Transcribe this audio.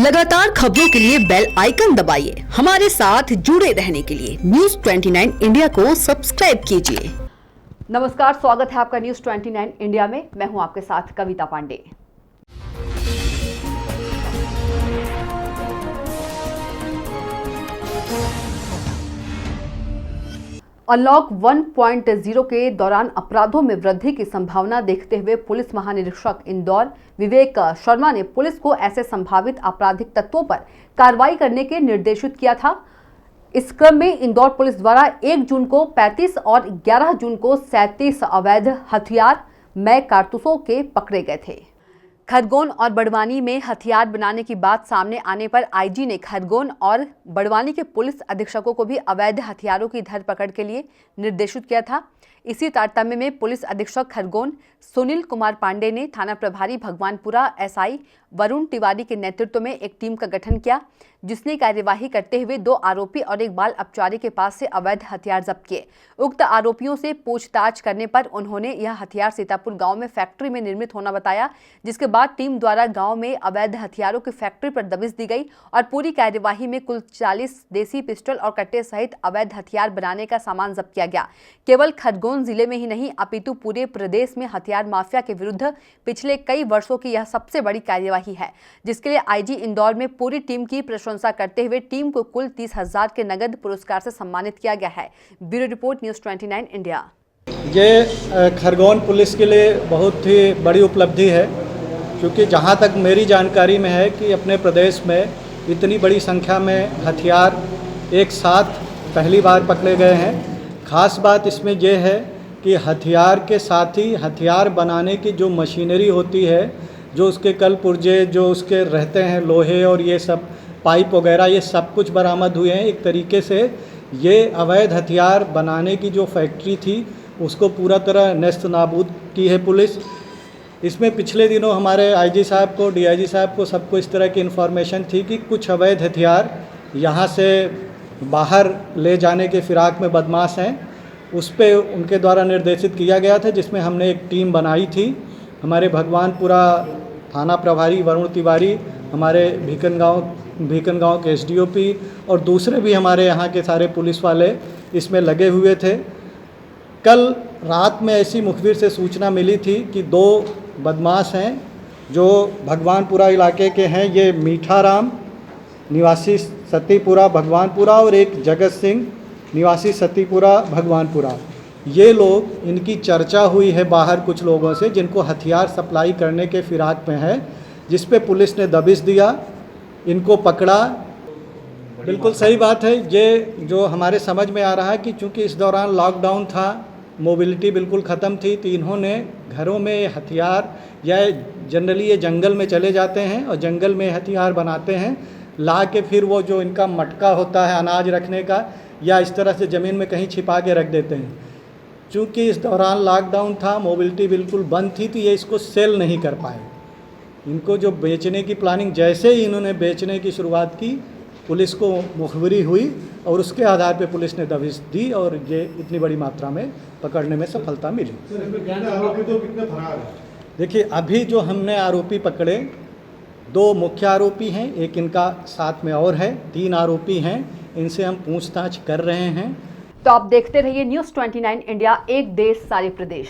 लगातार खबरों के लिए बेल आइकन दबाइए। हमारे साथ जुड़े रहने के लिए न्यूज़ 29 इंडिया को सब्सक्राइब कीजिए। नमस्कार, स्वागत है आपका न्यूज़ 29 इंडिया में। मैं हूं आपके साथ कविता पांडे। अनलॉक 1.0 के दौरान अपराधों में वृद्धि की संभावना देखते हुए पुलिस महानिरीक्षक इंदौर विवेक शर्मा ने पुलिस को ऐसे संभावित आपराधिक तत्वों पर कार्रवाई करने के निर्देशित किया था। इस क्रम में इंदौर पुलिस द्वारा 1 जून को 35 और 11 जून को 37 अवैध हथियार मय कारतूसों के पकड़े गए थे। खरगोन और बड़वानी में हथियार बनाने की बात सामने आने पर आईजी ने खरगोन और बड़वानी के पुलिस अधीक्षकों को भी अवैध हथियारों की धरपकड़ के लिए निर्देशित किया था। इसी तारतम्य में पुलिस अधीक्षक खरगोन सुनील कुमार पांडे ने थाना प्रभारी भगवानपुरा एसआई वरुण तिवारी के नेतृत्व में एक टीम का गठन किया, जिसने कार्यवाही करते हुए 2 आरोपी और एक बाल अपचारी के पास से अवैध हथियार जब्त किए। उक्त आरोपियों से पूछताछ करने पर उन्होंने यह हथियार सीतापुर गांव में फैक्ट्री में निर्मित होना बताया, जिसके बाद टीम द्वारा गांव में अवैध हथियारों की फैक्ट्री पर दबिश दी गई और पूरी कार्यवाही में कुल 40 देसी पिस्टल और कट्टे सहित अवैध हथियार बनाने का सामान जब्त किया गया। केवल खरगोन जिले में ही नहीं अपितु पूरे प्रदेश में हथियार माफिया के विरुद्ध पिछले कई वर्षों की यह सबसे बड़ी कार्यवाही है, जिसके लिए आईजी इंदौर में पूरी टीम की प्रशंसा करते हुए टीम को कुल 30,000 के नगद पुरस्कार से सम्मानित किया गया है। Bureau report news 29 India. ये खरगोन पुलिस के लिए बहुत ही बड़ी उपलब्धि है, क्योंकि जहाँ तक मेरी जानकारी में है कि अपने प्रदेश में इतनी बड़ी संख्या में हथियार एक साथ पहली बार पकड़े गए हैं। ख़ास बात इसमें यह है कि हथियार के साथ ही हथियार बनाने की जो मशीनरी होती है, जो उसके कल पुर्जे जो उसके रहते हैं, लोहे और ये सब पाइप वगैरह, ये सब कुछ बरामद हुए हैं। एक तरीके से ये अवैध हथियार बनाने की जो फैक्ट्री थी उसको पूरा तरह नेस्त नाबूद की है पुलिस। इसमें पिछले दिनों हमारे आईजी साहब को, डीआईजी साहब को, सबको इस तरह की इन्फॉर्मेशन थी कि कुछ अवैध हथियार यहाँ से बाहर ले जाने के फिराक में बदमाश हैं। उस पर उनके द्वारा निर्देशित किया गया था, जिसमें हमने एक टीम बनाई थी। हमारे भगवानपुरा थाना प्रभारी वरुण तिवारी, हमारे भीकन गांव के एसडीओपी और दूसरे भी हमारे यहाँ के सारे पुलिस वाले इसमें लगे हुए थे। कल रात में ऐसी मुखबिर से सूचना मिली थी कि 2 बदमाश हैं जो भगवानपुरा इलाके के हैं। ये मीठाराम निवासी सतीपुरा भगवानपुरा और एक जगत सिंह निवासी सतीपुरा भगवानपुरा। ये लोग, इनकी चर्चा हुई है बाहर कुछ लोगों से, जिनको हथियार सप्लाई करने के फिराक में है, जिस पे पुलिस ने दबिश दिया, इनको पकड़ा। बिल्कुल सही बात है। ये जो हमारे समझ में आ रहा है कि चूँकि इस दौरान लॉकडाउन था, मोबिलिटी बिल्कुल ख़त्म थी, तो इन्होंने घरों में हथियार, या जनरली ये जंगल में चले जाते हैं और जंगल में हथियार बनाते हैं, ला के फिर वो जो इनका मटका होता है अनाज रखने का, या इस तरह से ज़मीन में कहीं छिपा के रख देते हैं। चूँकि इस दौरान लॉकडाउन था, मोबिलिटी बिल्कुल बंद थी, तो ये इसको सेल नहीं कर पाए। इनको जो बेचने की प्लानिंग, जैसे ही इन्होंने बेचने की शुरुआत की, पुलिस को मुखबिरी हुई और उसके आधार पे पुलिस ने दबिश दी और ये इतनी बड़ी मात्रा में पकड़ने में सफलता मिली। देखिए, अभी जो हमने आरोपी पकड़े, 2 मुख्य आरोपी हैं, एक इनका साथ में और है, 3 आरोपी हैं। इनसे हम पूछताछ कर रहे हैं। तो आप देखते रहिए न्यूज़ 29 इंडिया, एक देश सारे प्रदेश।